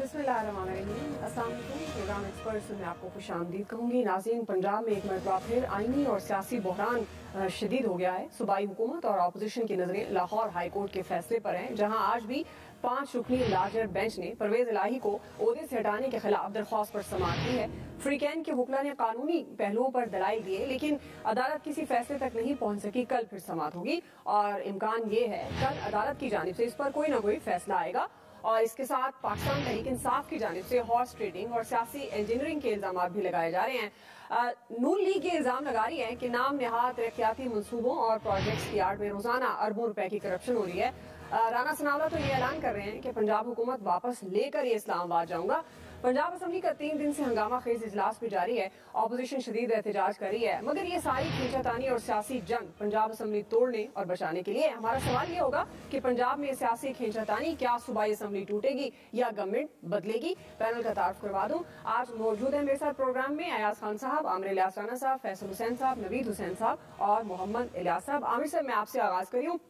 बिस्मिल्लाहिर्रहमानिर्रहीम। अस्सलाम वालेकुम। प्रोग्राम एक्सपर्ट्स में आपको खुशामदीद कहूँगी। नाज़रीन, पंजाब में एक मरतबा फिर आइनी और सियासी बहरान शदीद हो गया है। सूबाई हुकूमत और अपोजिशन की नज़रें लाहौर हाई कोर्ट के फैसले पर हैं, जहाँ आज भी 5 रुकनी लार्जर बेंच ने परवेज इलाही को ओहदे से हटाने के खिलाफ दरख्वास्त पर समाअत की है। फ्रीकैन के वकला ने कानूनी पहलुओं पर दलाइल दिए, लेकिन अदालत किसी फैसले तक नहीं पहुंच सकी। कल फिर समाअत होगी और इम्कान ये है कल अदालत की जानिब से इस पर कोई ना कोई फैसला आएगा। और इसके साथ पाकिस्तान तहरीक इंसाफ की जानिब से हॉर्स ट्रेडिंग और सियासी इंजीनियरिंग के इल्जाम भी लगाए जा रहे हैं। नून लीग ये इल्जाम लगा रही है कि नाम नहाद तरक्याती मनसूबों और प्रोजेक्ट्स की आड़ में रोजाना अरबों रुपए की करप्शन हो रही है। राना सनावला तो ये ऐलान कर रहे हैं कि पंजाब हुकूमत वापस लेकर ये इस्लामाबाद जाऊंगा। पंजाब असम्बली का 3 दिन से हंगामा खेज इजलास भी जारी है। अपोजिशन शदीद एहतजाज कर रही है, मगर ये सारी खींचातानी और सियासी जंग पंजाब असम्बली तोड़ने और बचाने के लिए। हमारा सवाल ये होगा कि पंजाब में सियासी खींचातानी क्या सूबाई असम्बली टूटेगी या गवर्नमेंट बदलेगी? पैनल का तारुफ करवा दूं। आज मौजूद है मेरे साथ प्रोग्राम में अयाज खान साहब, आमिर इलियास राना साहब, फैसल हुसैन साहब, नवीद हुसैन साहब और मोहम्मद इलियास साहब। आमिर साहब, मैं आपसे आगाज करी हूँ।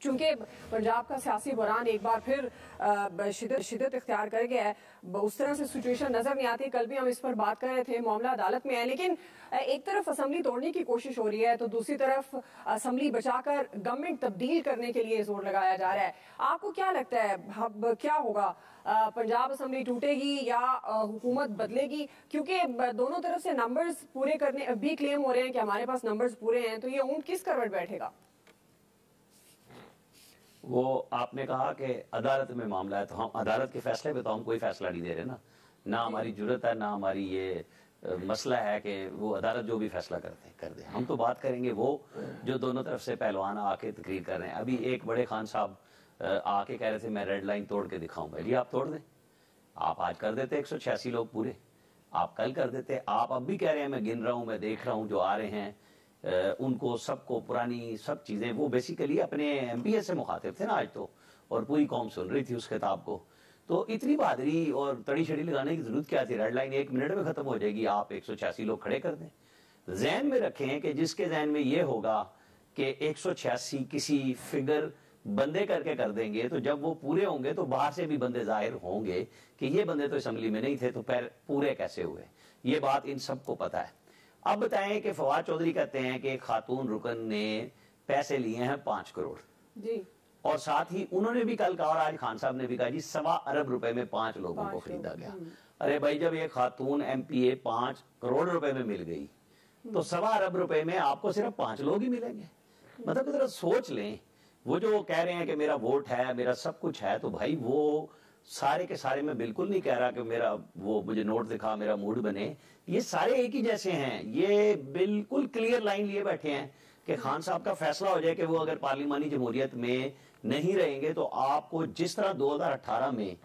चूंकि पंजाब का सियासी बहरान एक बार फिर शिद्दत इख्तियार कर गया है, उस तरह से सिचुएशन नजर नहीं आती। कल भी हम इस पर बात कर रहे थे, मामला अदालत में है, लेकिन एक तरफ असम्बली तोड़ने की कोशिश हो रही है तो दूसरी तरफ असम्बली बचाकर गवर्नमेंट तब्दील करने के लिए जोर लगाया जा रहा है। आपको क्या लगता है, अब क्या होगा? पंजाब असम्बली टूटेगी या हुकूमत बदलेगी? क्योंकि दोनों तरफ से नंबर्स पूरे करने भी क्लेम हो रहे हैं कि हमारे पास नंबर्स पूरे हैं, तो ये ऊंट किस करवट बैठेगा? वो आपने कहा कि अदालत में मामला है, तो हम अदालत के फैसले पे तो हम कोई फैसला नहीं दे रहे ना हमारी जरूरत है, ना हमारी ये मसला है कि वो अदालत जो भी फैसला कर दे। हम तो बात करेंगे वो जो दोनों तरफ से पहलवान आके तकरीर कर रहे हैं। अभी एक बड़े खान साहब आके कह रहे थे मैं रेड लाइन तोड़ के दिखाऊंगा। जी आप तोड़ दें, आप आज कर देते 186 लोग पूरे, आप कल कर देते। आप अब भी कह रहे हैं मैं गिन रहा हूं, मैं देख रहा हूं जो आ रहे हैं उनको सबको पुरानी सब चीजें। वो बेसिकली अपने एमपीए से मुखातिब थे ना आज तो, और पूरी कौम सुन रही थी उस खिताब को। तो इतनी बहादुरी और तड़ी छड़ी लगाने की जरूरत क्या थी? रेड लाइन 1 मिनट में खत्म हो जाएगी, आप 186 लोग खड़े कर दें। जहन में रखें कि जिसके जहन में ये होगा कि 186 किसी फिगर बंदे करके कर देंगे, तो जब वो पूरे होंगे तो बाहर से भी बंदे जाहिर होंगे कि ये बंदे तो असेंबली में नहीं थे, तो पूरे कैसे हुए? ये बात इन सबको पता है। अब बताएं कि फवाद चौधरी कहते हैं कि खातून रुकन ने पैसे लिए हैं 5 करोड़ जी, और साथ ही उन्होंने भी कल कहा और आज खान साहब ने भी कहा जी 1.25 अरब रुपए में 5 लोगों को खरीदा गया। अरे भाई, जब ये खातून एमपीए 5 करोड़ रुपए में मिल गई तो 1.25 अरब रुपए में आपको सिर्फ 5 लोग ही मिलेंगे। मतलब जरा सोच लें। वो जो कह रहे हैं कि मेरा वोट है, मेरा सब कुछ है, तो भाई वो सारे के सारे, मैं बिल्कुल नहीं कह रहा कि मेरा वो मुझे नोट दिखा मेरा मूड बने, ये सारे एक ही जैसे हैं। ये बिल्कुल क्लियर लाइन लिए बैठे हैं कि खान साहब का फैसला हो जाए कि वो अगर पार्लिमानी जमहूरियत में नहीं रहेंगे तो आपको जिस तरह 2018 में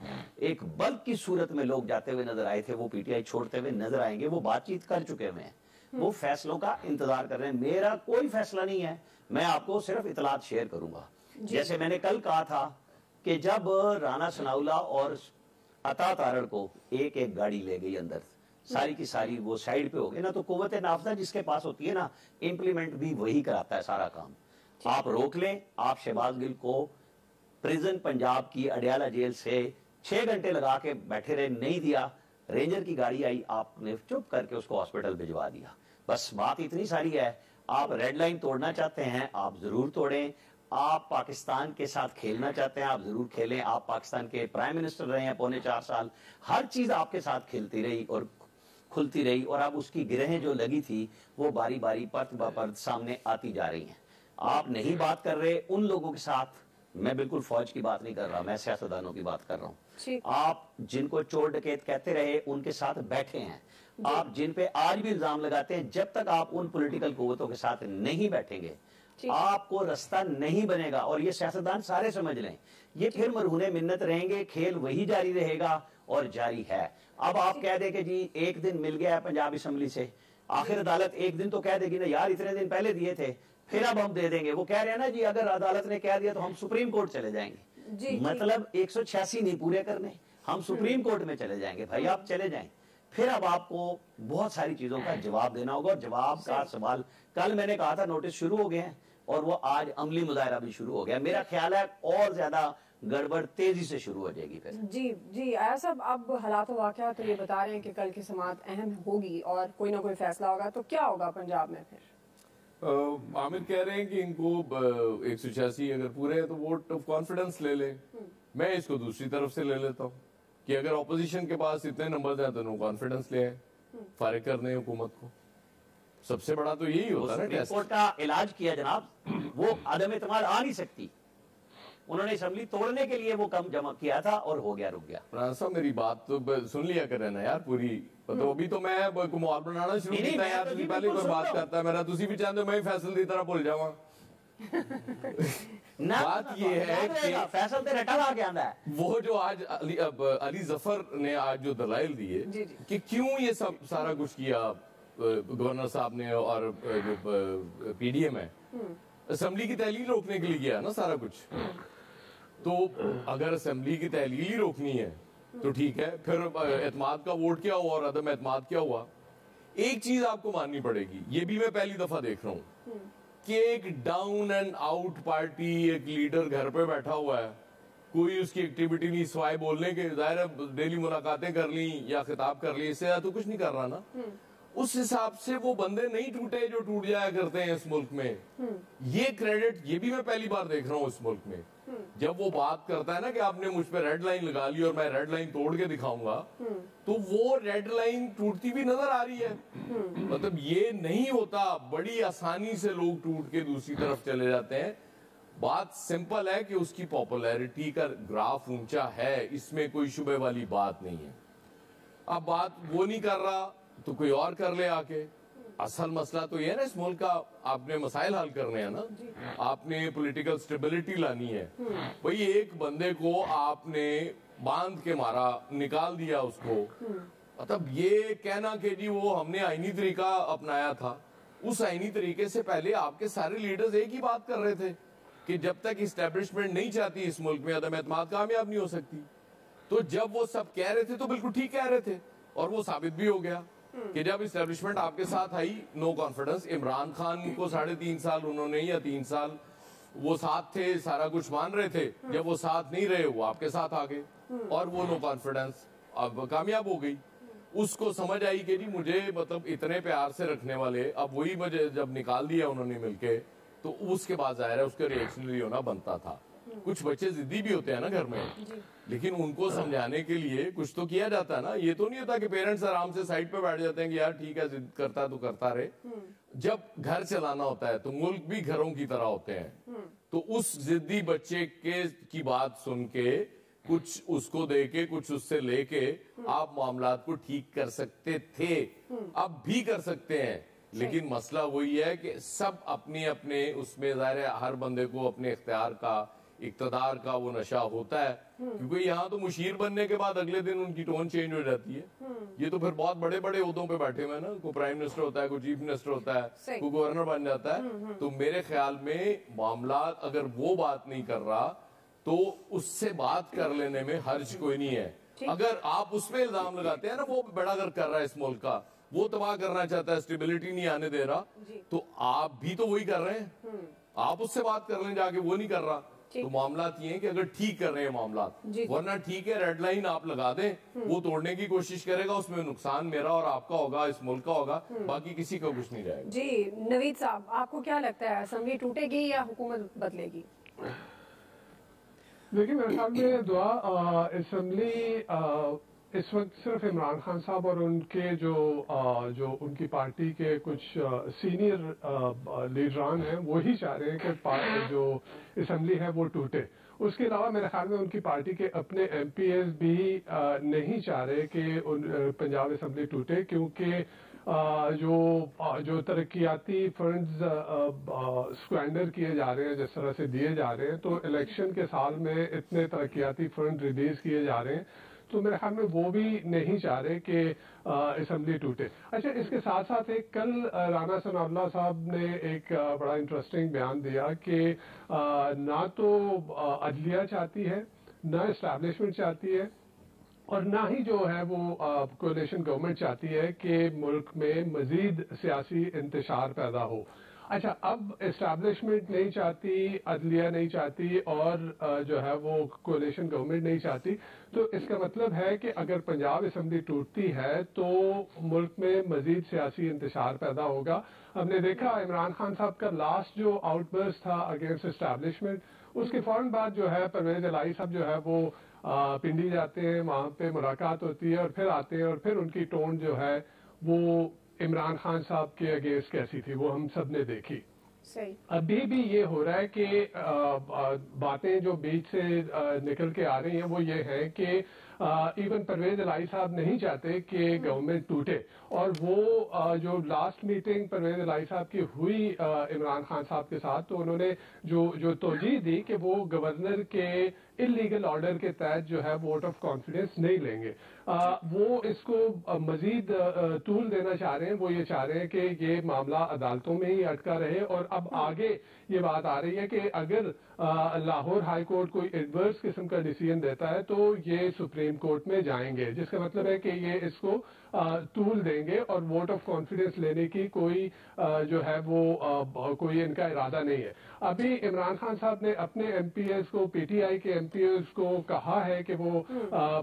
एक बल्क की सूरत में लोग जाते हुए नजर आए थे, वो पीटीआई छोड़ते हुए नजर आएंगे। वो बातचीत कर चुके हुए हैं, वो फैसलों का इंतजार कर रहे हैं। मेरा कोई फैसला नहीं है, मैं आपको सिर्फ इतलात शेयर करूंगा। जैसे मैंने कल कहा था कि जब राना सनाउल्लाह और अता तारड़ को एक एक गाड़ी ले गई अंदर, सारी की सारी वो साइड पे हो गए ना, तो कुव्वत नाफजा जिसके पास होती है ना, इंप्लीमेंट भी वही कराता है सारा काम। आप रोक लें, आप शहबाज गिल को प्रिजन पंजाब की अडियाला जेल से 6 घंटे लगा के बैठे रहे, नहीं दिया, रेंजर की गाड़ी आई, आपने चुप करके उसको हॉस्पिटल भिजवा दिया। बस बात इतनी सारी है। आप रेड लाइन तोड़ना चाहते हैं, आप जरूर तोड़ें। आप पाकिस्तान के साथ खेलना चाहते हैं, आप जरूर खेलें। आप पाकिस्तान के प्राइम मिनिस्टर रहे हैं 4.25 साल, हर चीज आपके साथ खिलती रही और खुलती रही, और अब उसकी गिरहें जो लगी थी वो बारी बारी परत ब परत सामने आती जा रही हैं। आप नहीं बात कर रहे उन लोगों के साथ, मैं बिल्कुल फौज की बात नहीं कर रहा, मैं सियासतदानों की बात कर रहा हूँ। आप जिनको चोर डकैत कहते रहे उनके साथ बैठे हैं, आप जिन पे आज भी इल्जाम लगाते हैं, जब तक आप उन पॉलिटिकल कुव्वतों के साथ नहीं बैठेंगे आपको रास्ता नहीं बनेगा। और ये सियासतदान सारे समझ लें, ये फिर मरहूने मिन्नत रहेंगे, खेल वही जारी रहेगा और जारी है। अब आप कह दे कि जी 1 दिन मिल गया है पंजाब असम्बली से, आखिर अदालत 1 दिन तो कह देगी ना यार इतने दिन पहले दिए थे, फिर अब हम दे देंगे। वो कह रहे हैं ना जी अगर अदालत ने कह दिया तो हम सुप्रीम कोर्ट चले जाएंगे। मतलब 186 नहीं पूरे करने, हम सुप्रीम कोर्ट में चले जाएंगे। भाई आप चले जाएं, फिर अब आपको बहुत सारी चीजों का जवाब देना होगा। और जवाब का सवाल, कल मैंने कहा था नोटिस शुरू हो गए हैं और वो आज अमली मुजाहरा भी शुरू हो गया। मेरा ख्याल है और ज्यादा गड़बड़ तेजी से शुरू हो जाएगी फिर। जी जी आया साहब, अब हालात व वाक़यात तो ये बता रहे हैं कि कल की समात अहम होगी और कोई ना कोई फैसला होगा, तो क्या होगा पंजाब में फिर? आमिर कह रहे हैं कि इनको 186 अगर पूरे है तो वोट ऑफ कॉन्फिडेंस ले ले। मैं इसको दूसरी तरफ से ले लेता हूँ कि अगर ऑपोजिशन के पास इतने नंबर हैं तो नो कॉन्फिडेंस ले आए, फारिग कर दें हुकूमत को। सबसे बड़ा तो यही होता है ना। सुप्रीम कोर्ट का इलाज किया जनाब, वो अदम एतमाद आ नहीं सकती, उन्होंने असेंबली तोड़ने के लिए वो कम जमा किया था और हो गया, रुक गया। राणा साहब मेरी बात तो सुन लिया करें ना यार पूरी, तो अभी तो मैं माहौल बनाना शुरू किया यार, तुझी पहले कोई बात करता है मेरा, तुसी भी चाहते हो मैं फैसल की तरह भूल जावा। बात ये है कि फैसल ते रटा ला के आंदा है। वो जो आज अली जफर ने आज जो दलाइल दिए कि क्यों ये सब सारा कुछ किया गवर्नर साहब ने और जो पीडीएम है, असेंबली की तहलील रोकने के लिए किया ना सारा कुछ। तो अगर असेंबली की तहलील ही रोकनी है तो ठीक है, फिर एतमाद का वोट क्या हुआ और अदम एतमाद क्या हुआ। एक चीज आपको माननी पड़ेगी, ये भी मैं पहली दफा देख रहा हूँ कि एक डाउन एंड आउट पार्टी, एक लीडर घर पे बैठा हुआ है, कोई उसकी एक्टिविटी नहीं सिवाय बोलने के, जाहिर डेली मुलाकातें कर ली या खिताब कर ली, इससे तो कुछ नहीं कर रहा ना। उस हिसाब से वो बंदे नहीं टूटे जो टूट जाया करते हैं इस मुल्क में। ये क्रेडिट ये भी मैं पहली बार देख रहा हूँ इस मुल्क में। जब वो बात करता है ना कि आपने मुझ पे रेड लाइन लगा ली और मैं रेड लाइन तोड़ के दिखाऊंगा, तो वो रेड लाइन टूटती भी नजर आ रही है। मतलब ये नहीं होता, बड़ी आसानी से लोग टूट के दूसरी तरफ चले जाते हैं। बात सिंपल है कि उसकी पॉपुलैरिटी का ग्राफ ऊंचा है, इसमें कोई शुबे वाली बात नहीं है। अब बात वो नहीं कर रहा तो कोई और कर ले आके। असल मसला तो ये है ना इस मुल्क का, आपने मसाइल हल करने हैं ना, आपने पॉलिटिकल स्टेबिलिटी लानी है। भाई एक बंदे को आपने बांध के मारा, निकाल दिया उसको, मतलब ये कहना कि जी वो हमने आईनी तरीका अपनाया था, उस आईनी तरीके से पहले आपके सारे लीडर्स एक ही बात कर रहे थे कि जब तक इस्टेब्लिशमेंट नहीं चाहती इस मुल्क में अदम एतमाद कामयाब नहीं हो सकती। तो जब वो सब कह रहे थे तो बिल्कुल ठीक कह रहे थे और वो साबित भी हो गया कि जब इस्टेब्लिशमेंट आपके साथ आई, नो कॉन्फिडेंस। इमरान खान को 3.5 साल उन्होंने या 3 साल वो साथ थे, सारा कुछ मान रहे थे, जब वो साथ नहीं रहे वो आपके साथ आ गए और वो नो कॉन्फिडेंस अब कामयाब हो गई। उसको समझ आई कि जी मुझे मतलब इतने प्यार से रखने वाले अब वही मुझे जब निकाल दिया उन्होंने मिलके, तो उसके बाद जाहिर है उसका रिएक्शनरी होना बनता था। कुछ बच्चे जिद्दी भी होते हैं ना घर में, लेकिन उनको समझाने के लिए कुछ तो किया जाता है ना। ये तो नहीं होता कि पेरेंट्स आराम से साइड पे बैठ जाते हैं कि यार ठीक है जिद करता है तो करता रहे। जब घर चलाना होता है तो मुल्क भी घरों की तरह होते हैं, तो उस जिद्दी बच्चे की बात सुन के कुछ उसको दे के कुछ उससे लेके आप मामलात को ठीक कर सकते थे, अब भी कर सकते हैं। लेकिन मसला वही है कि सब अपने अपने उसमें जाहिर है हर बंदे को अपने इख्तियार का, इक्तदार का वो नशा होता है, क्योंकि यहाँ तो मुशीर बनने के बाद अगले दिन उनकी टोन चेंज हो जाती है। ये तो फिर बहुत बड़े बड़े ओहदों पे बैठे हुए हैं ना, कोई प्राइम मिनिस्टर होता है, कोई चीफ मिनिस्टर होता है, कोई गवर्नर बन जाता है। तो मेरे ख्याल में मामला अगर वो बात नहीं कर रहा तो उससे बात कर लेने में हर्ज कोई नहीं है। अगर आप उसमें इल्जाम लगाते हैं ना वो बड़ा अगर कर रहा है इस मुल्क का, वो तबाह करना चाहता है, स्टेबिलिटी नहीं आने दे रहा, तो आप भी तो वही कर रहे हैं। आप उससे बात कर लें जाके, वो नहीं कर रहा। तो मामला ये है कि अगर ठीक कर रहे हैं मामला, वरना ठीक है रेड लाइन आप लगा दें, वो तोड़ने की कोशिश करेगा, उसमें नुकसान मेरा और आपका होगा, इस मुल्क का होगा, बाकी किसी का कुछ नहीं जाएगा। जी नवीद साहब, आपको क्या लगता है असेंबली टूटेगी या हुकूमत बदलेगी? देखिए मेरे ख्याल में दुआ असेंबली इस वक्त सिर्फ इमरान खान साहब और उनके जो उनकी पार्टी के कुछ सीनियर लीडरान हैं वही चाह रहे हैं कि जो असेंबली है वो टूटे। उसके अलावा मेरे ख्याल में उनकी पार्टी के अपने एमपीएस भी नहीं चाह रहे कि पंजाब असेंबली टूटे, क्योंकि जो तरक्याती फंड्स स्क्वैंडर किए जा रहे हैं, जिस तरह से दिए जा रहे हैं, तो इलेक्शन के साल में इतने तरक्याती फंड रिलीज किए जा रहे हैं, तो मेरे ख्याल में वो भी नहीं चाह रहे कि असेंबली टूटे। अच्छा, इसके साथ साथ एक कल राना सनाउल्लाह साहब ने एक बड़ा इंटरेस्टिंग बयान दिया कि ना तो अदलिया चाहती है, ना इस्टेब्लिशमेंट चाहती है, और ना ही जो है वो कोalition गवर्नमेंट चाहती है कि मुल्क में मजीद सियासी इंतशार पैदा हो। اچھا اب اسٹیبلشمنٹ نہیں چاہتی, عدلیہ نہیں چاہتی اور جو ہے وہ کولیشن گورنمنٹ نہیں چاہتی, تو اس کا مطلب ہے کہ اگر پنجاب اسمبلی ٹوٹتی ہے تو ملک میں مزید سیاسی انتشار پیدا ہوگا. ہم نے دیکھا عمران خان صاحب کا لاسٹ جو آؤٹ برسٹ تھا اگینسٹ اسٹیبلشمنٹ, اس کے فوراً بعد جو ہے پرویز الہی صاحب جو ہے وہ پنڈی جاتے ہیں, وہاں پہ ملاقات ہوتی ہے اور پھر آتے ہیں اور پھر ان کی ٹون جو ہے وہ عمران خان صاحب کے اگینسٹ کیسی تھی وہ ہم سب نے دیکھی. ابھی بھی یہ ہو رہا ہے کہ باتیں جو بیچ سے نکل کے آ رہی ہیں وہ یہ ہیں کہ ایون پرویز الہی صاحب نہیں چاہتے کہ گورنمنٹ ٹوٹے, اور وہ جو لاسٹ میٹنگ پرویز الہی صاحب کی ہوئی عمران خان صاحب کے ساتھ, تو انہوں نے جو توجیہ دی کہ وہ گورنر کے انلیگل آرڈر کے تحت جو ہے ووٹ آف کانفیڈنس نہیں لیں گے. وہ اس کو مزید طول دینا چاہ رہے ہیں. وہ یہ چاہ رہے ہیں کہ یہ معاملہ عدالتوں میں ہی اٹکا رہے, اور اب آگے یہ بات آ رہی ہے کہ اگر لاہور ہائی کورٹ کوئی ایڈورس قسم کا ڈیسیژن دیتا ہے تو یہ سپریم کورٹ میں جائیں گے, جس کا مطلب ہے کہ یہ اس کو طول دیں گے اور ووٹ آف کانفیڈنس لینے کی کوئی جو ہے وہ کوئی ان کا ارادہ نہیں ہے. ابھی عمران خان صاحب نے اپنے ایم پی ایز کو, پی ٹی آئی کے ایم پی ایز کو کہا ہے کہ وہ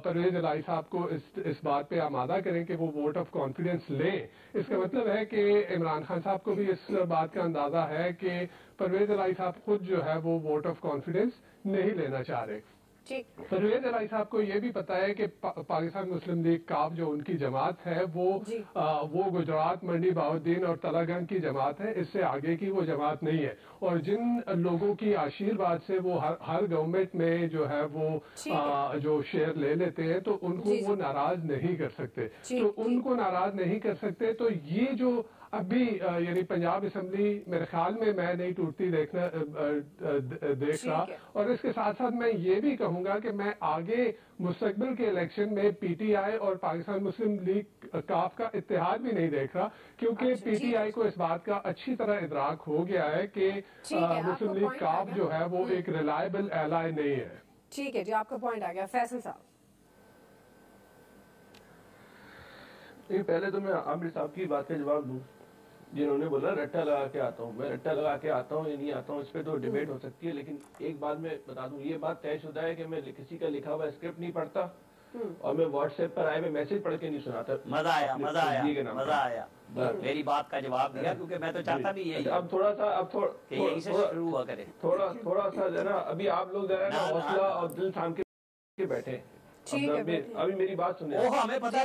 پرویز الہی صاحب کو اس بات پہ آمادہ کریں کہ وہ ووٹ آف کانفیڈنس لیں. اس کا مطلب ہے کہ عمران خان صاحب کو بھی اس بات کا اندازہ ہے کہ پرویز الہی صاحب خود جو ہے وہ ووٹ آف کانفیڈنس نہیں لینا چاہ رہے. پرویز الہی صاحب کو یہ بھی پتا ہے کہ پاکستان مسلم لیگ کاف جو ان کی جماعت ہے وہ گجرات, منڈی, بہاؤالدین اور تلہ گنگ کی جماعت ہے, اس سے آگے کی وہ جماعت نہیں ہے. اور جن لوگوں کی آشیرواد سے وہ ہر گورنمنٹ میں جو ہے وہ جو شیئر لے لیتے ہیں تو ان کو وہ ناراض نہیں کر سکتے. تو ان کو ناراض نہیں کر سکتے, تو یہ جو ابھی یعنی پنجاب اسمبلی میرے خیال میں نہیں ٹوٹتی دیکھ رہا. اور اس کے ساتھ ساتھ میں یہ بھی کہوں گا کہ میں آگے مستقبل کے الیکشن میں پی ٹی آئی اور پاکستان مسلم لیگ کاف کا اتحاد بھی نہیں دیکھ رہا, کیونکہ پی ٹی آئی کو اس بات کا اچھی طرح ادراک ہو گیا ہے کہ مسلم لیگ کاف جو ہے وہ ایک ریلائبل ایلائی نہیں ہے. ٹھیک ہے جی, آپ کا پوائنٹ آ گیا. فیصل صاحب, پہلے تو میں عامر صاحب کی بات کا جواب دوں, جنہوں نے بولا رٹا لگا کے آتا ہوں. میں رٹا لگا کے آتا ہوں یا نہیں آتا ہوں اس پہ تو ڈیبیٹ ہو سکتی ہے, لیکن ایک بات میں بتا دوں, یہ بات طے شدہ ہے کہ میں کسی کا لکھا ہوا اسکرپٹ نہیں پڑھتا اور میں واٹس ایپ پر آئے میں میسج پڑھ کے نہیں سناتا. مزہ آیا میری بات کا جواب دیا, کیونکہ میں تو چاہتا بھی یہی. اب تھوڑا سا شروع ہوا کرے, تھوڑا سا جو ہے نا, ابھی آپ لوگ جو ہے نا حوصلہ اور دل تھام کے بیٹھے. ابھی میری بات سنیں. ہمیں پتا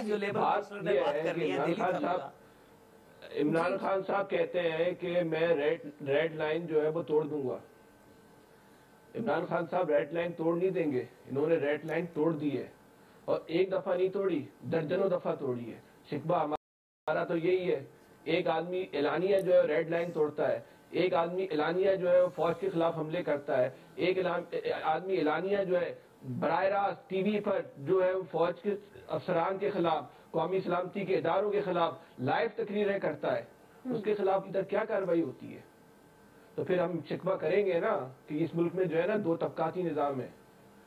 عمران خان صاحب کہتے ہیں کہ میں ریڈ لائن جو ہے وہ توڑ دوں گا. عمران خان صاحب ریڈ لائن توڑ نہیں دیں گے. انہوں نے ریڈ لائن توڑ دی ہے, اور ایک دفعہ نہیں توڑی, درجنوں دفعہ توڑی ہے. شکوہ ہمارا تو یہی ہے, ایک آدمی اعلانیہ جو ہے ریڈ لائن توڑتا ہے, ایک آدمی اعلانیہ جو ہے فوج کے خلاف حملے کرتا ہے, ایک آدمی اعلانیہ جو ہے براہ راست ٹی وی پر جو ہے فوج کے افسران کے خلاف, قومی سلامتی کے اداروں کے خلاف لائیو تقریریں کرتا ہے. اس کے خلاف ادھر کیا کارروائی ہوتی ہے؟ تو پھر ہم شکوہ کریں گے نا کہ اس ملک میں جو ہے نا دو طبقاتی نظام ہے.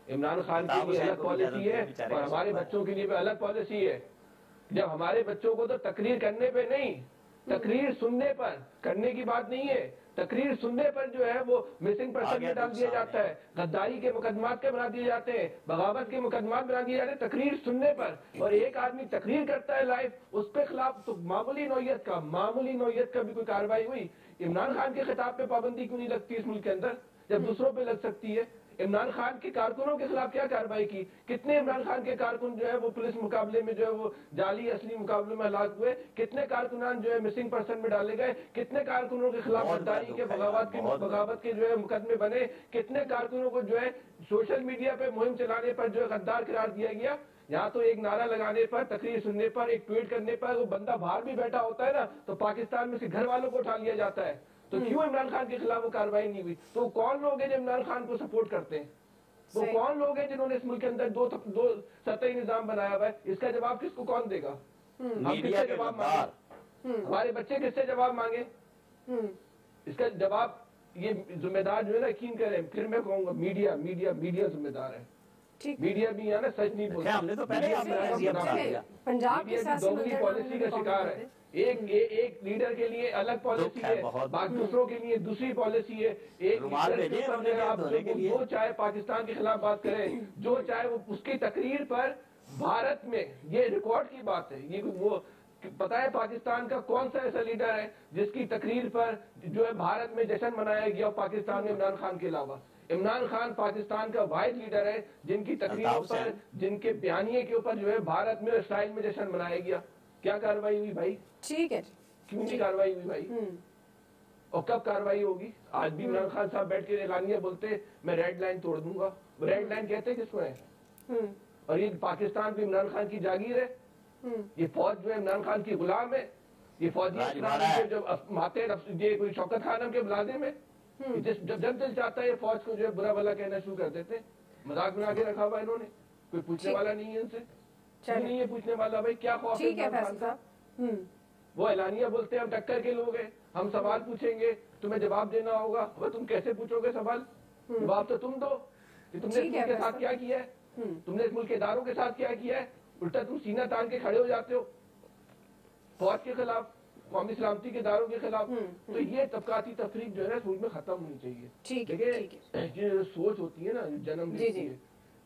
عمران خان کے لیے الگ پالیسی ہے اور ہمارے بچوں کے لیے بھی الگ پالیسی ہے. جب ہمارے بچوں کو تو تقریر کرنے پہ نہیں, تقریر سننے پر کرنے کی بات نہیں ہے. تقریر سننے پر جو ہے وہ مسنگ پرسن میں ڈال دیا جاتا ہے, غداری کے مقدمات کے بنا دیے جاتے ہیں, بغاوت کے مقدمات بنا دیے جاتے ہیں تقریر سننے پر. اور ایک آدمی تقریر کرتا ہے لائیو, اس پہ خلاف تو معمولی نوعیت کا بھی کوئی کارروائی ہوئی. عمران خان کے خطاب پہ پابندی کیوں نہیں لگتی اس ملک کے اندر جب دوسروں پہ لگ سکتی ہے؟ عمران خان کے کارکنوں کے خلاف کیا کارروائی کی؟ کتنے عمران خان کے کارکن جو ہے وہ پولیس مقابلے میں جو ہے وہ جعلی اصلی مقابلے میں ہلاک ہوئے, کتنے کارکنان جو ہے مسنگ پرسن میں ڈالے گئے, کتنے کارکنوں کے خلاف غداری کے بغاوت کے جو ہے مقدمے بنے, کتنے کارکنوں کو جو ہے سوشل میڈیا پہ مہم چلانے پر جو ہے غدار قرار دیا گیا. یہاں تو ایک نعرہ لگانے پر, تقریر سننے پر, ایک ٹویٹ کرنے پر وہ بندہ باہر بھی بیٹھا ہوتا ہے نا تو پاکستان میں سے گھر والوں کو اٹھا لیا جاتا ہے. تو کیوں عمران خان کے خلاف وہ کارروائی نہیں ہوئی؟ تو کون لوگ ہیں جو عمران خان کو سپورٹ کرتے ہیں؟ وہ کون لوگ ہیں جنہوں نے اس ملک کے اندر دو سطحی نظام بنایا ہوا ہے؟ اس کا جواب کس کو کون دے گا؟ ہم کس سے جواب مانگے؟ ہمارے بچے کس سے جواب مانگے؟ اس کا جواب یہ ذمہ دار جو ہے نا یقین کریں, پھر میں کہوں گا میڈیا ذمہ دار ہے. मीडिया भी है ना सच नहीं बोलता। हमने तो पहले पंजाब की दोगली पॉलिसी का शिकार है। एक लीडर के लिए अलग पॉलिसी है, बाकी दूसरों के लिए दूसरी पॉलिसी है। एक आप जो चाहे पाकिस्तान के खिलाफ बात करें, जो चाहे वो उसकी तकरीर पर भारत में, ये रिकॉर्ड की बात है, ये वो पता है पाकिस्तान का कौन सा ऐसा लीडर है जिसकी तकरीर पर जो है भारत में जश्न मनाया गया पाकिस्तान में इमरान खान के अलावा? इमरान खान पाकिस्तान का वाहिद लीडर है जिनकी तकरीरों पर, जिनके बयानिए के ऊपर जो है भारत में इसराइल में जश्न मनाया गया। क्या कार्रवाई हुई भाई? ठीक है, क्यों नहीं कार्रवाई हुई भाई? और कब कार्रवाई होगी? आज भी इमरान खान साहब बैठ के एलानिया बोलते मैं रेड लाइन तोड़ दूंगा। रेड लाइन कहते किसको है? और ये पाकिस्तान भी इमरान खान की जागीर है। ये फौज जो है इमरान खान की गुलाम है। ये फौजी जो माते ये कोई शौकत खान के मुलाजिम में जब दिल चाहता है ये फौज को जो है बुरा भला कहना शुरू कर देते। मजाक बना के रखा हुआ इन्होंने, कोई पूछने वाला नहीं है इनसे। नहीं है पूछने वाला भाई, क्या खौफ है इमरान खान का? वो एलानिया बोलते हैं हम टक्कर के लोग हैं, हम सवाल पूछेंगे तुम्हें जवाब देना होगा। अब तुम कैसे पूछोगे सवाल? जवाब तो तुम दो कि तुमने इस मुल्क के साथ क्या किया है, तुमने इस मुल्क के इदारों के साथ क्या किया है। उल्टा तुम सीना तान के खड़े हो जाते हो फौज के खिलाफ, कौमी सलामती के इदारों के खिलाफ। तो ये तबकाती तफरीक जो है ना मुल्क में खत्म होनी चाहिए। देखिए जो सोच होती है ना, जन्म लेती है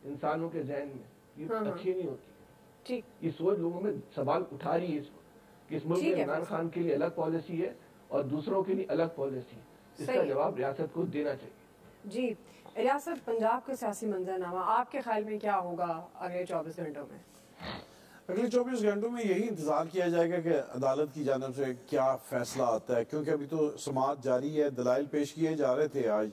इंसानों के जहन में, ये अच्छी नहीं होती। ये सोच लोगों में सवाल उठा रही है कि इस मुल्क में इमरान खान के लिए अलग पॉलिसी है और दूसरों के लिए अलग पॉलिसी है। इसका जवाब रियासत को देना चाहिए। जी रियासत, पंजाब का सियासी मंजरनामा आपके ख्याल में क्या होगा अगले 24 घंटों में? अगले 24 घंटों में यही इंतजार किया जाएगा कि अदालत की जानिब से क्या फैसला आता है, क्योंकि अभी तो समाअत जारी है। दलाइल पेश किए जा रहे थे आज,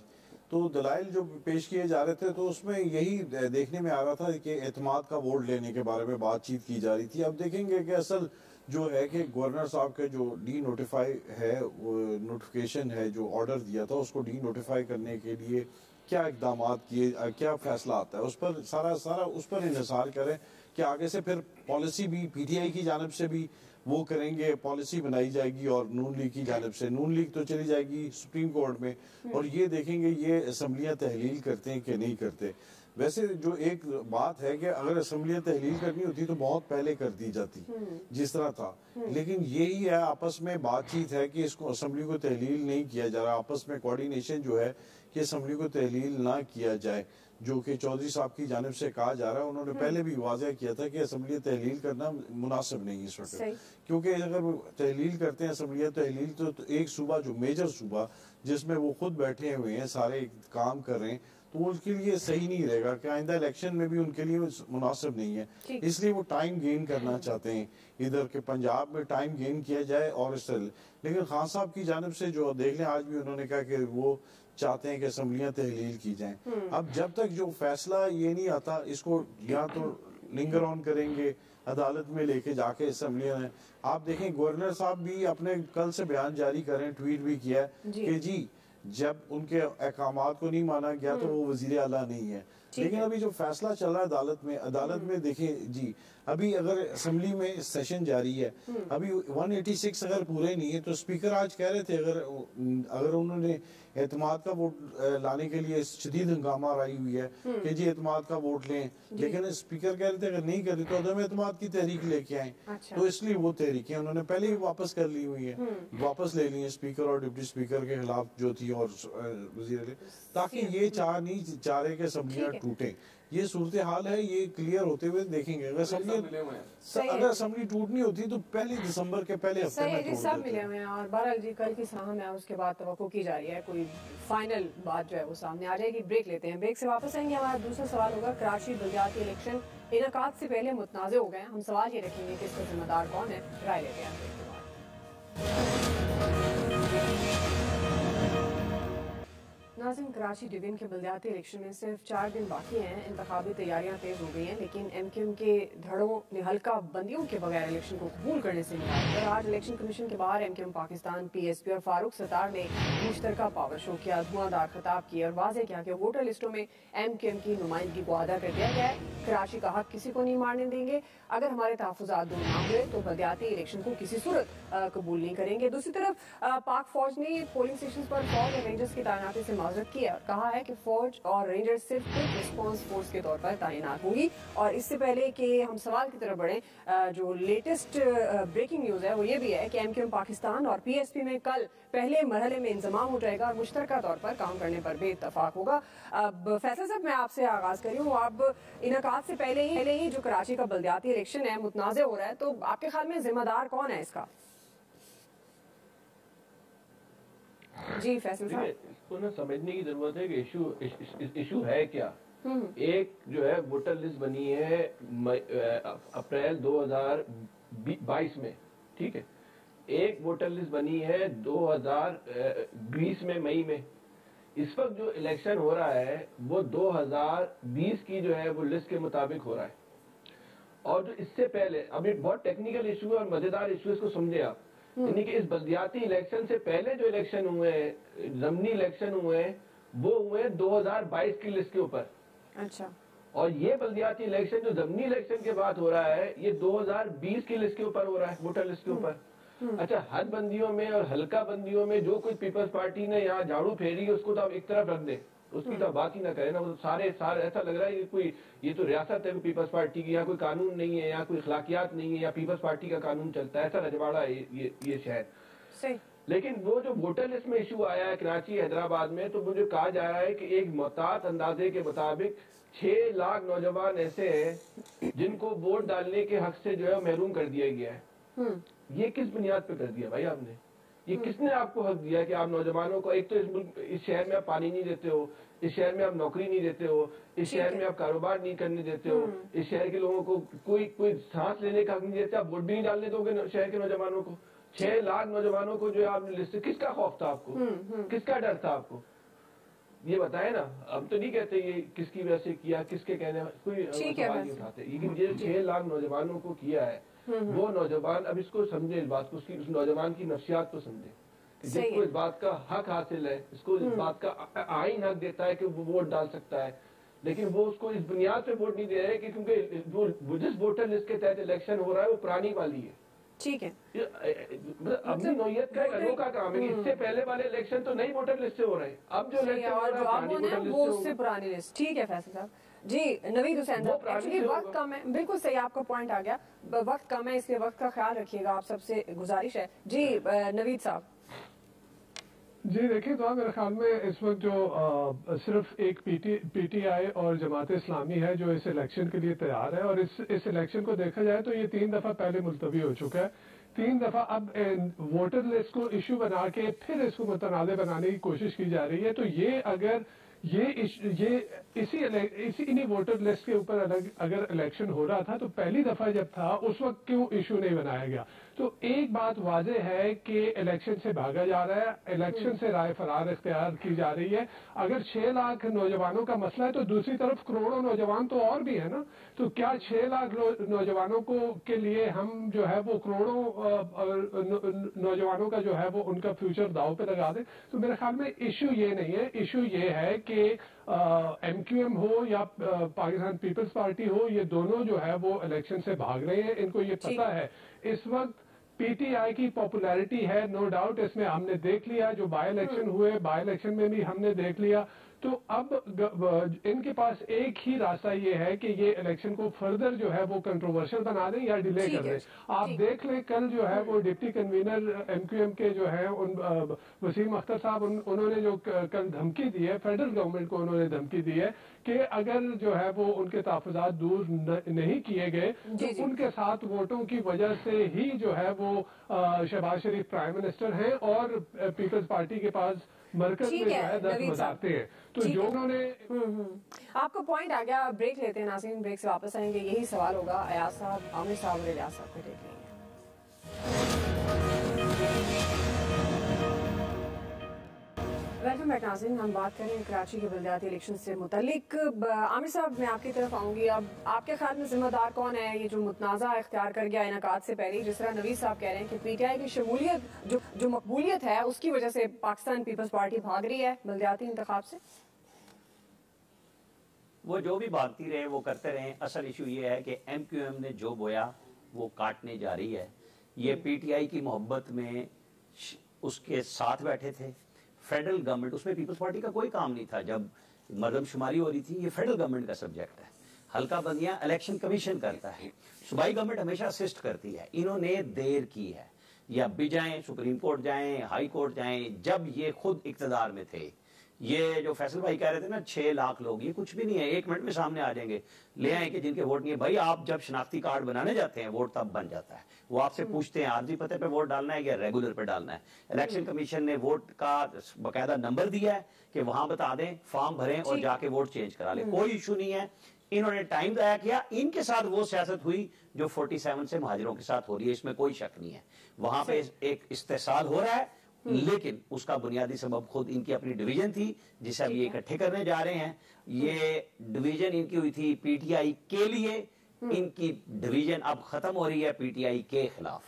तो दलाइल जो पेश किए जा रहे थे तो उसमें यही देखने में आ रहा था कि एतमाद का वोट लेने के बारे में बातचीत की जा रही थी। अब देखेंगे कि असल जो है कि गवर्नर साहब के जो डी नोटिफाई है, वो नोटिफिकेशन है जो ऑर्डर दिया था उसको डी नोटिफाई करने के लिए क्या इकदाम किए, क्या फैसला आता है, उस पर सारा उस पर इंतजार करें कि आगे से फिर पॉलिसी भी पीटीआई की जानिब से भी वो करेंगे, पॉलिसी बनाई जाएगी और नून लीग की जानिब से। नून लीग तो चली जाएगी सुप्रीम कोर्ट में और ये देखेंगे ये असम्बलियाँ तहलील करते हैं कि नहीं करते। वैसे जो एक बात है कि अगर असम्बलियाँ तहलील करनी होती तो बहुत पहले कर दी जाती जिस तरह था, लेकिन यही है आपस में बातचीत है कि इसको असम्बली को तहलील नहीं किया जा रहा। आपस में कोऑर्डिनेशन जो है कि असम्बली को तहलील ना किया जाए, जो कि चौधरी साहब की जानिब से कहा जा रहा है। उन्होंने पहले भी वाज़ह किया था कि असम्बली तहलील करना मुनासिब नहीं है इस वक्त, क्योंकि अगर वो तहलील करते हैं असम्बलियाँ तहलील तो एक सूबा जो मेजर सूबा जिसमें वो खुद बैठे हुए हैं सारे काम कर रहे हैं, तो उनके लिए सही नहीं रहेगा कि आइंदा इलेक्शन में भी उनके लिए मुनासिब नहीं है। इसलिए वो टाइम गेन करना चाहते हैं, इधर के पंजाब में टाइम गेन किया जाए और इस तरह। लेकिन खान साहब की जानिब से जो देख लें आज भी उन्होंने कहा कि वो चाहते हैं कि असम्बलियाँ तहलील की जाएं। अब जब तक जो फैसला ये नहीं आता, इसको या तो लिंगर ऑन करेंगे अदालत में लेके जाके असम्बलियाँ में। आप देखें गवर्नर साहब भी अपने कल से बयान जारी करें, ट्वीट भी किया कि जी जब उनके अहकामात को नहीं माना गया तो वो वजीर आला नहीं है। लेकिन अभी जो फैसला चल रहा है अदालत में देखें जी, अभी अगर असम्बली में सेशन जारी है, अभी 186 अगर पूरे नहीं है तो स्पीकर आज कह रहे थे अगर उन्होंने एतमाद का वोट लाने के लिए शदीद हंगामा आई हुई है कि जी एतमाद का वोट लें, लेकिन स्पीकर कह रहे थे अगर नहीं करे तो अदम एतमाद की तहरीक लेके आए। तो इसलिए वो तहरीकें उन्होंने पहले ही वापस कर ली हुई है, वापस ले ली है स्पीकर और डिप्टी स्पीकर के खिलाफ जो थी और वजीर, ताकि ये चाह रहे कि असम्बलियाँ टूटे। ये सूरत हाल है, ये क्लियर होते हुए देखेंगे। अगर असम्बली टूटनी होती तो पहले दिसंबर के पहले हफ्ते में तोड़ सब मिले हुए हैं। और बहरहाल जी कल की शाम है, उसके बाद तवक्को की जा रही है कोई फाइनल बात जो है वो सामने आ जाएगी। ब्रेक लेते हैं, ब्रेक से वापस आएंगे। हमारा दूसरा सवाल होगा कराची बल्दियाती इलेक्शन इनेकाद से पहले मुतनाज़ हो गए। हम सवाल ये रखेंगे कि इसका जिम्मेदार कौन है, राय लेते हैं ब्रेक के बाद। नाज़रीन, कराची डिवीजन के बल्दियाती इलेक्शन में सिर्फ 4 दिन बाकी हैं। इंतखाबी तैयारियां तेज हो गई हैं, लेकिन एमक्यूएम के धड़ों ने हल्का बंदियों के बगैर इलेक्शन को कबूल करने से इनकार किया। आज इलेक्शन कमीशन के बाहर एमक्यूएम पाकिस्तान, पीएसपी और फारूक सत्तार ने मुश्तरका पावर शो किया, धुआंधार खिताब किया और वाज़ेह किया कि वोटर लिस्टों में एमक्यूएम की नुमाइंदगी को अदा कर दिया गया है। कराची का हक किसी को नहीं मारने देंगे। अगर हमारे तहफ़्फ़ुज़ात दूर ना हुए तो बल्दियाती इलेक्शन को किसी सूरत कबूल नहीं करेंगे। दूसरी तरफ पाक फौज ने पोलिंग स्टेशन पर फौज और रेंजर्स की तैनाती से मुआवजत की है और कहा है कि फौज और रेंजर्स सिर्फ क्विक रिस्पॉन्स फोर्स के तौर पर तैनात होंगी। और इससे पहले कि हम सवाल की तरफ बढ़ें, जो लेटेस्ट ब्रेकिंग न्यूज़ है वो ये भी है कि MQM पाकिस्तान और PSP में कल पहले मरहले में इंजमाम हो जाएगा और मुश्तरका तौर पर काम करने पर भी इत्तफाक होगा। अब फैसल साहब, मैं आपसे आगाज़ करी हूँ, अब इनकाद से पहले ही जो कराची का बल्दियाती इलेक्शन है मुतनाज़ हो रहा है, तो आपके ख्याल में जिम्मेदार कौन है इसका? जी फैसल साहब, इसको ना समझने की जरूरत है कि इशू है क्या। एक जो है वोटर लिस्ट बनी है अप्रैल 2022 में, ठीक है। एक वोटर लिस्ट बनी है 2020 में मई में। इस वक्त जो इलेक्शन हो रहा है वो 2020 की जो है वो लिस्ट के मुताबिक हो रहा है। और जो इससे पहले, अभी बहुत टेक्निकल इशू है और मजेदार इशू, इसको समझे आप। यानी कि इस बल्दियाती इलेक्शन से पहले जो इलेक्शन हुए हैं, ज़मीनी इलेक्शन हुए हैं, वो हुए 2022 की लिस्ट के ऊपर। अच्छा। और ये बल्दियाती इलेक्शन जो ज़मीनी इलेक्शन के बाद हो रहा है, ये 2020 की लिस्ट के ऊपर हो रहा है, वोटर लिस्ट के ऊपर। अच्छा, हद बंदियों में और हल्का बंदियों में जो कोई पीपल्स पार्टी ने यहाँ झाड़ू फेरी है, उसको तो आप एक तरफ रख दें, उसकी तो बात ही ना करें ना। वो सारे ऐसा लग रहा है कि ये तो रियासत है पीपल्स पार्टी की, यहाँ कोई कानून नहीं है, यहाँ कोई अखलाकियात नहीं है, या पीपल्स पार्टी का कानून चलता है, ऐसा रजवाड़ा है ये शहर। सही। लेकिन वो जो वोटर लिस्ट में इशू आया है कराची हैदराबाद में, तो मुझे कहा जा रहा है कि एक मोहतात अंदाजे के मुताबिक 6 लाख नौजवान ऐसे हैं जिनको वोट डालने के हक से जो है महरूम कर दिया गया है। ये किस बुनियाद पे कर दिया भाई आपने? ये किसने आपको हक दिया कि आप नौजवानों को, एक तो इस शहर में आप पानी नहीं देते हो, इस शहर में आप नौकरी नहीं देते हो, इस शहर में आप कारोबार नहीं करने देते हो, इस शहर के लोगों को कोई सांस लेने का हक नहीं देते, आप वोट भी नहीं डालने दोगे शहर के नौजवानों को। 6 लाख नौजवानों को जो आपने लिस्ट, किसका खौफ था आपको, किसका डर था आपको, ये बताए ना। अब तो नहीं कहते ये किसकी वजह से किया, किसके कहने, कोई सवाल नहीं उठाते। लेकिन ये 6 लाख नौजवानों को किया है, वो नौजवान अब इसको समझे, इस बात को, उस नौजवान की नफ्सियात को समझे, जिसको इस बात का हक हासिल है, इसको इस बात का आईन हक देता है कि वो वोट डाल सकता है, लेकिन वो उसको इस बुनियाद पे वोट नहीं दे रहे कि क्योंकि जिस वोटर लिस्ट के तहत इलेक्शन हो रहा है वो पुरानी वाली है। ठीक है, अपनी नौयत का अनोखा काम है। इससे पहले वाले इलेक्शन तो नई वोटर लिस्ट से हो रहे हैं, अब जो इलेक्शन हो रहा है वो उससे पुरानी लिस्ट। ठीक है फैसल साहब। जी नवीद हुसैन साहब, एक्चुअली वक्त कम है, बिल्कुल सही, आपका पॉइंट आ गया, वक्त कम है, इसलिए वक्त का ख्याल रखिएगा, आप सबसे गुजारिश है। जी नवीद साहब। जी देखिए, तो मेरे ख्याल में इस वक्त जो सिर्फ एक PTI और जमात इस्लामी है जो इस इलेक्शन के लिए तैयार है, और इस इलेक्शन को देखा जाए तो ये 3 दफा पहले मुलतवी हो चुका है। 3 दफा अब वोटर लिस्ट को इशू बना के फिर इसको मुतनाज़ बनाने की कोशिश की जा रही है। तो ये अगर इन्हीं वोटर लिस्ट के ऊपर अगर इलेक्शन हो रहा था तो पहली दफा जब था उस वक्त क्यों इशू नहीं बनाया गया? तो एक बात वाज़ेह है कि इलेक्शन से भागा जा रहा है, इलेक्शन से राय फरार इख्तियार की जा रही है। अगर 6 लाख नौजवानों का मसला है तो दूसरी तरफ करोड़ों नौजवान तो और भी है ना। तो क्या 6 लाख नौजवानों को के लिए हम जो है वो करोड़ों नौजवानों का जो है वो उनका फ्यूचर दाव पे लगा दें? तो मेरे ख्याल में इशू ये नहीं है, इशू ये है कि MQM हो या पाकिस्तान पीपल्स पार्टी हो, ये दोनों जो है वो इलेक्शन से भाग रहे हैं। इनको ये पता है इस वक्त PTI की पॉपुलैरिटी है, नो डाउट, इसमें हमने देख लिया, जो बाय इलेक्शन हुए, बाय इलेक्शन में भी हमने देख लिया। तो अब इनके पास एक ही रास्ता ये है कि ये इलेक्शन को फर्दर जो है वो कंट्रोवर्शियल बना दें या डिले कर दें। आप देख लें कल जो है वो डिप्टी कन्वीनर MQM के जो है वसीम अख्तर साहब, उन्होंने जो कल धमकी दी है फederal गवर्नमेंट को, उन्होंने धमकी दी है कि अगर जो है वो उनके तहफ़्फ़ुज़ात दूर नहीं किए गए तो उनके साथ वोटों की वजह से ही जो है वो शहबाज शरीफ प्राइम मिनिस्टर हैं और पीपल्स पार्टी के पास मरकज में जो है 10 वज़ारतें हैं। तो जो उन्होंने आपका पॉइंट आ गया, ब्रेक लेते हैं नाज़रीन, ब्रेक से वापस आएंगे, यही सवाल होगा अयाज साहब, आमिर साहब और इलियास साहब को देख लेंगे। वेलकम बैक नाज़रीन, हम बात करें कराची के बल्दियाती इलेक्शन से मुतल्लिक। आमिर साहब, मैं आपकी तरफ आऊंगी। अब आपके ख्याल में जिम्मेदार कौन है ये जो मुतनाज़ा इख्तियार कर गया इनकाद से पहले? जिस तरह नवीद साहब कह रहे हैं कि PTI की शमूलियत जो मकबूलियत है उसकी वजह से पाकिस्तान पीपल्स पार्टी भाग रही है बल्दियाती इंतखाब से। वो जो भी भागती रहे वो करते रहे, असल इशू ये है कि MQM ने जो बोया वो काटने जा रही है। ये PTI की मोहब्बत में उसके साथ बैठे थे, फेडरल गवर्नमेंट, उसमें पीपल्स पार्टी का कोई काम नहीं था जब मरदमशुमारी हो रही थी, ये फेडरल गवर्नमेंट का सब्जेक्ट है। हल्का बंदियां इलेक्शन कमीशन करता है, सूबाई गवर्नमेंट हमेशा असिस्ट करती है। इन्होंने देर की है, या भी जाएं सुप्रीम कोर्ट जाएं, हाई कोर्ट जाएं, जब ये खुद इक्तदार में थे। ये जो फैसल भाई कह रहे थे ना 6 लाख लोग, ये कुछ भी नहीं है, 1 मिनट में सामने आ जाएंगे, ले आए कि जिनके वोट नहीं है। भाई आप जब शनाख्ती कार्ड बनाने जाते हैं वोट तब बन जाता है, वो आपसे पूछते हैं आरजी पते पे वोट डालना है या रेगुलर पे डालना है। इलेक्शन कमीशन ने वोट का बाकायदा नंबर दिया है कि वहां बता दें, फॉर्म भरें और जाके वोट चेंज करा लें, कोई इशू नहीं है। इन्होंने टाइम ज़ाया किया, इनके साथ वो सियासत हुई जो 47 से महाजिरों के साथ हो रही है, इसमें कोई शक नहीं है। वहां पे एक इस्तेसाल हो रहा है, लेकिन उसका बुनियादी सबब खुद इनकी अपनी डिवीजन थी जिसे अब ये इकट्ठे करने जा रहे हैं। ये डिवीजन इनकी हुई थी पीटीआई के लिए, इनकी डिवीजन अब खत्म हो रही है पीटीआई के खिलाफ।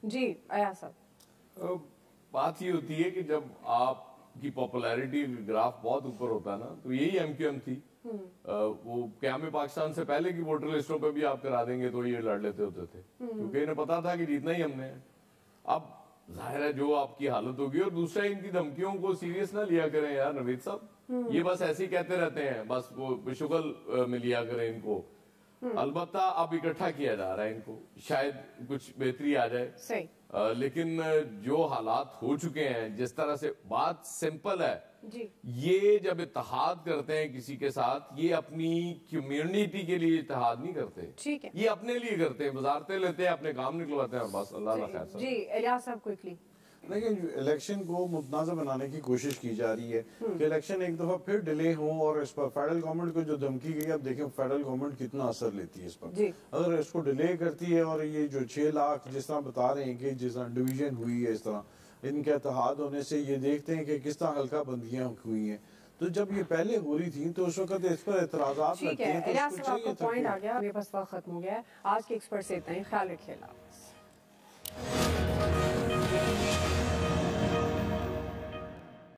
जी अयाज साहब, बात ये होती है कि जब आपकी पॉपुलैरिटी ग्राफ बहुत ऊपर होता है ना, तो यही एमक्यूएम थी। वो क़याम पाकिस्तान से पहले की वोटर लिस्टों पे भी आप करा देंगे तो ये लड़ लेते होते थे, क्योंकि इन्हें पता था कि जीतना ही हमने है। अब जाहिर है जो आपकी हालत होगी। और दूसरा, इनकी धमकियों को सीरियस ना लिया करें यार नवीद साहब, ये बस ऐसे ही कहते रहते हैं, बस वो शुगल में लिया करें इनको। अलबत्ता अब इकट्ठा किया जा रहा है इनको, शायद कुछ बेहतरी आ जाए। सही। लेकिन जो हालात हो चुके हैं, जिस तरह से बात सिंपल है जी। ये जब इत्तेहाद करते हैं किसी के साथ, ये अपनी कम्युनिटी के लिए इत्तेहाद नहीं करते, ठीक है, ये अपने लिए करते हैं, वजारतें लेते हैं, अपने काम निकलवाते हैं, बस अल्लाह खैर। जी एलियास साहब क्विकली। लेकिन इलेक्शन को मुतनाज़ा बनाने की कोशिश की जा रही है कि इलेक्शन एक दफा फिर डिले हो, और इस पर फेडरल गवर्नमेंट को जो धमकी गई, अब देखें फेडरल गवर्नमेंट कितना असर लेती है इस पर। अगर इसको डिले करती है, और ये जो 6 लाख जिस तरह बता रहे हैं कि जिस तरह डिवीजन हुई है, इस तरह इनके इत्तेहाद होने से ये देखते हैं कि किस तरह हल्का बंदियां हुई हैं, तो जब ये पहले हो रही थी तो उस वक्त इस पर एतराज़ात लगते हैं। पॉइंट आ गया, मेरे पास वक्त खत्म हो गया है। आज के एक्सपर्ट से इतना ही, ख्याल रखिएगा।